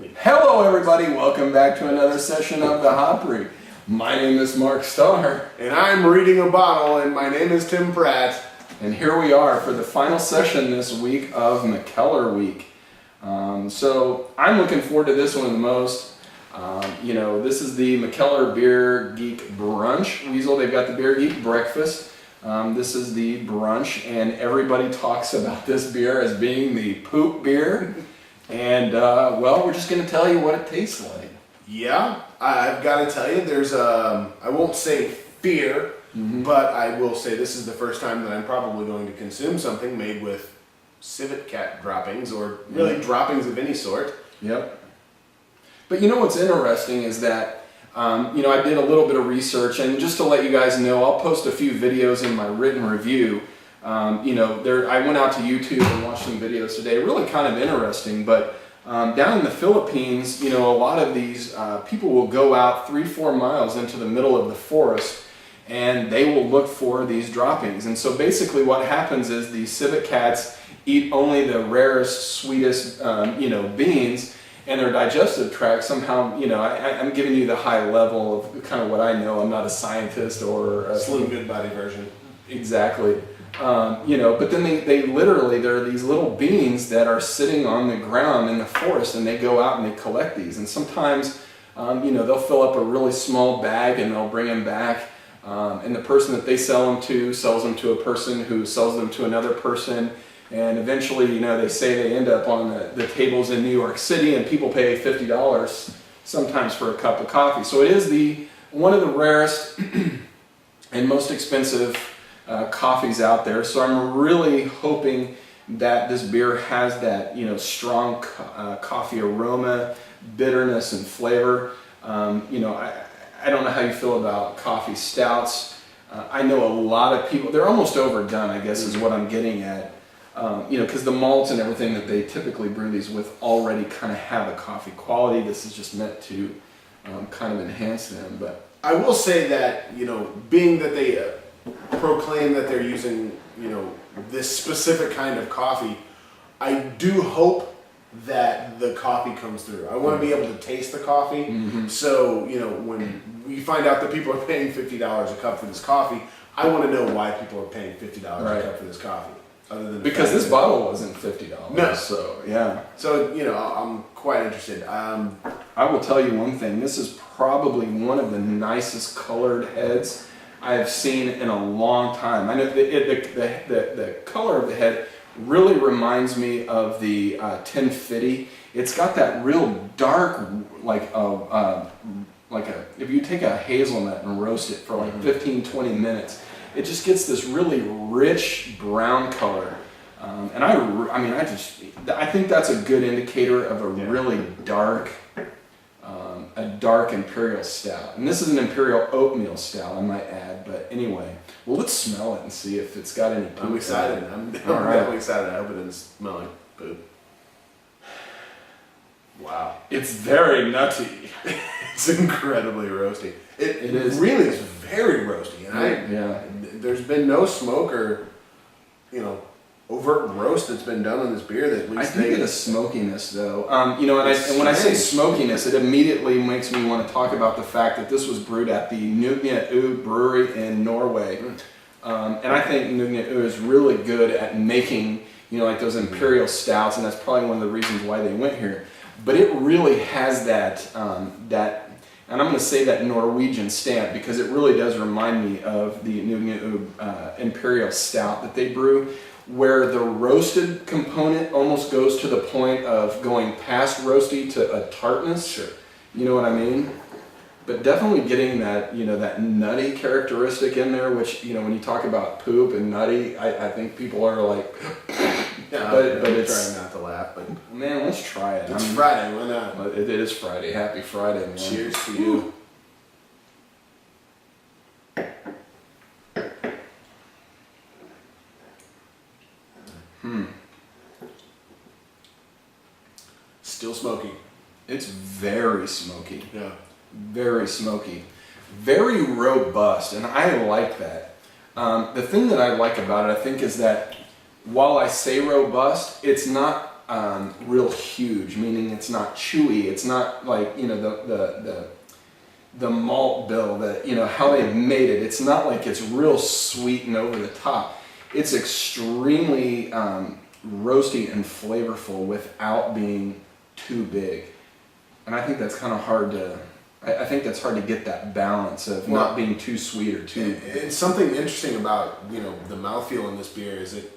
me. Hello everybody, welcome back to another session of the Hopry. My name is Mark Starr. And I'm reading a bottle, and my name is Tim Pratt. And here we are for the final session this week of Mikkeller week. So I'm looking forward to this one the most. This is the Mikkeller Beer Geek Brunch. Weasel, they've got the Beer Geek Breakfast. This is the brunch, and everybody talks about this beer as being the poop beer. And, well, we're just going to tell you what it tastes like. Yeah, I've got to tell you, there's I won't say fear, but I will say this is the first time that I'm probably going to consume something made with civet cat droppings, or really droppings of any sort. Yep. But you know what's interesting is that, I did a little bit of research, and just to let you guys know, I'll post a few videos in my written review. I went out to YouTube and watched some videos today, really kind of interesting, but down in the Philippines, a lot of these people will go out 3-4 miles into the middle of the forest, and they will look for these droppings. And so basically what happens is these civet cats eat only the rarest, sweetest, beans, and their digestive tract somehow, I'm giving you the high level of kind of what I know. I'm not a scientist or a Slim Goodbody version. Exactly. But then they literally, there are these little beans that are sitting on the ground in the forest, and they go out and they collect these. And sometimes, they'll fill up a really small bag and they'll bring them back. And the person that they sell them to sells them to a person who sells them to another person. And eventually, they say they end up on the tables in New York City, and people pay $50 sometimes for a cup of coffee. So it is one of the rarest and most expensive coffees out there. So I'm really hoping that this beer has that strong coffee aroma, bitterness, and flavor. I don't know how you feel about coffee stouts. I know a lot of people, they're almost overdone, I guess is what I'm getting at. Because the malts and everything that they typically brew these with already kind of have a coffee quality. This is just meant to kind of enhance them. But I will say that, being that they proclaim that they're using, this specific kind of coffee, I do hope that the coffee comes through. I want to be able to taste the coffee. So, when we find out that people are paying $50 a cup for this coffee, I want to know why people are paying $50 a cup for this coffee. Other than because this bottle wasn't $50. No. So, yeah. So, I'm quite interested. I will tell you one thing. This is probably one of the nicest colored heads I have seen in a long time. I know the color of the head really reminds me of the 1050. It's got that real dark, if you take a hazelnut and roast it for 15-20 minutes, it just gets this really rich brown color. And I think that's a good indicator of a really dark imperial stout. And this is an imperial oatmeal stout, I might add. But anyway, well, let's smell it and see if it's got any poop. I'm excited. I'm right. definitely excited. I hope it doesn't smell like poop. Wow. It's very nutty. It's incredibly roasty. It is. Really is very roasty. And there's been no smoke or, overt roast that's been done on this beer that at least I think it is smokiness, though. And when I say smokiness, it immediately makes me want to talk about the fact that this was brewed at the Nugna Ø brewery in Norway. And I think Nugna Ø is really good at making, those imperial stouts, and that's probably one of the reasons why they went here. But it really has that, and I'm going to say that Norwegian stamp, because it really does remind me of the Nugna Ø imperial stout that they brew, where the roasted component almost goes to the point of going past roasty to a tartness. Sure. You know what I mean? But definitely getting that, that nutty characteristic in there, which, when you talk about poop and nutty, I think people are like, yeah, but it's trying not to laugh, but man, let's try it. It's Friday, why not? It is Friday. Happy Friday, man. Cheers to you. Still smoky. It's very smoky. Yeah. Very smoky. Very robust, and I like that. The thing that I like about it, I think, is that while I say robust, it's not real huge, meaning it's not chewy. It's not like, you know, the malt bill, that, you know, how they've made it. It's not like it's real sweet and over the top. It's extremely roasty and flavorful without being too big. And I think that's kind of hard to, I think that's hard to get that balance of not being too sweet or too. And something interesting about, you know, the mouthfeel in this beer is it,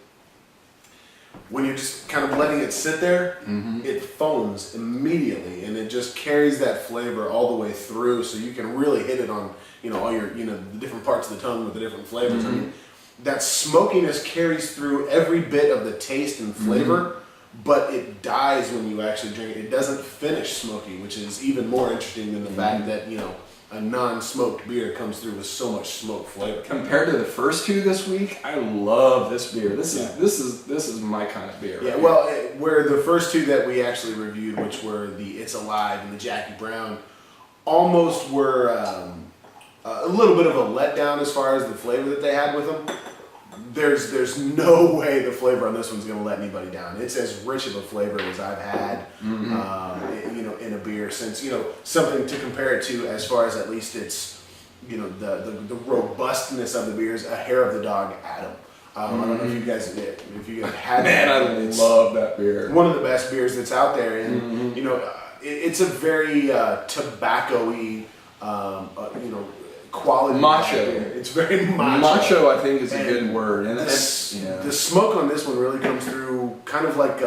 when you're just kind of letting it sit there, it foams immediately, and it just carries that flavor all the way through, so you can really hit it on, you know, all your, you know, the different parts of the tongue with the different flavors. I mean, that smokiness carries through every bit of the taste and flavor, but it dies when you actually drink it. It doesn't finish smoky, which is even more interesting than the fact that, you know, a non-smoked beer comes through with so much smoked flavor. Compared to the first two this week, I love this beer. This is my kind of beer. Yeah, right well, where the first two that we actually reviewed, which were the It's Alive and the Jackie Brown, almost were a little bit of a letdown as far as the flavor that they had with them. There's no way the flavor on this one's going to let anybody down. It's as rich of a flavor as I've had, you know, in a beer since, you know, something to compare it to as far as at least it's, you know, the robustness of the beer is a Hair of the Dog Adam. I don't know if you guys had Man, that. I love that beer. One of the best beers that's out there, and you know, it's a very tobacco-y, you know, quality macho. beer. It's very macho. Macho, I think, is a And good word. And the smoke on this one really comes through, kind of like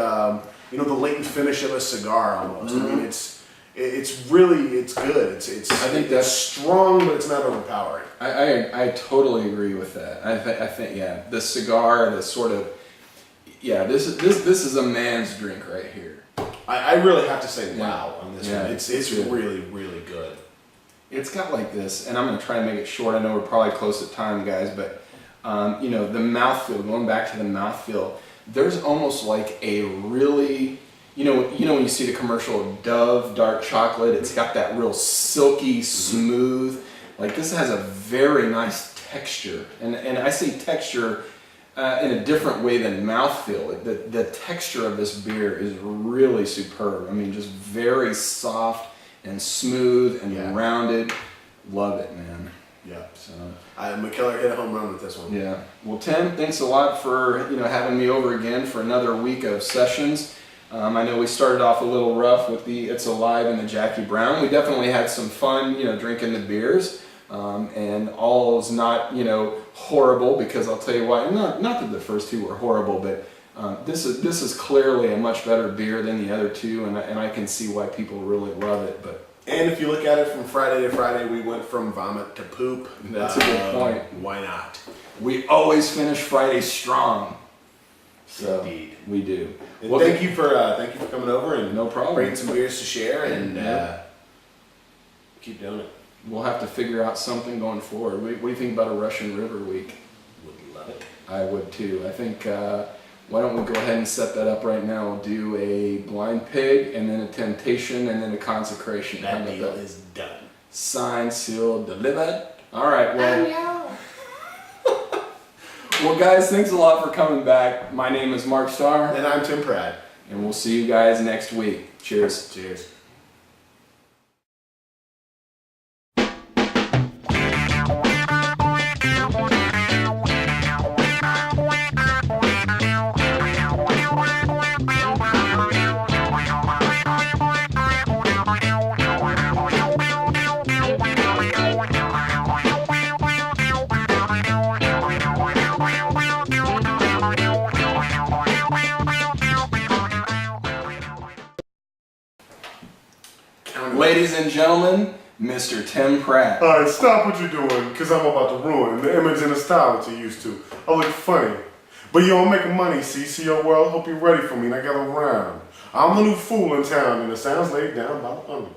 you know, the latent finish of a cigar almost. I mean, it's really good. I think that's strong, but it's not overpowering. I totally agree with that. I think yeah, the cigar, the sort of this is a man's drink right here. I really have to say wow on this one. It's really, really good. It's got like this, and I'm going to try and make it short. I know we're probably close to time, guys, but you know, the mouthfeel, going back to the mouthfeel, there's almost like a really, you know when you see the commercial of Dove dark chocolate, it's got that real silky, smooth, like this has a very nice texture. And I say texture in a different way than mouthfeel. The texture of this beer is really superb. I mean, just very soft and smooth and rounded. Love it, man. Yeah. So Mikkeller hit a home run with this one. yeah. Well, Tim, thanks a lot for having me over again for another week of sessions. I know we started off a little rough with the It's Alive and the Jackie Brown. We definitely had some fun, drinking the beers, and all is not horrible, because I'll tell you why. Not that the first two were horrible, but this is clearly a much better beer than the other two, and I can see why people really love it. But and if you look at it from Friday to Friday, we went from vomit to poop. That's a good point. Why not? We always finish Friday strong. So Indeed. We do. And Well, thank you for coming over and No problem. bringing some beers to share, and keep doing it. We'll have to figure out something going forward. What do you think about a Russian River week? Would love it. I would too. I think, why don't we go ahead and set that up right now? We'll do a blind pig, and then a temptation, and then a consecration. How That about deal that? is done. Signed, sealed, delivered. All right, well. Well, guys, thanks a lot for coming back. My name is Mark Starr, And I'm Tim Pratt. and we'll see you guys next week. Cheers. Cheers. Ladies and gentlemen, Mr. Tim Pratt. Alright, stop what you're doing, because I'm about to ruin the image and the style that you're used to. I look funny. But you don't make money, CCO world. Hope you're ready for me and I got around. I'm the new fool in town, and it sounds laid down by the underground.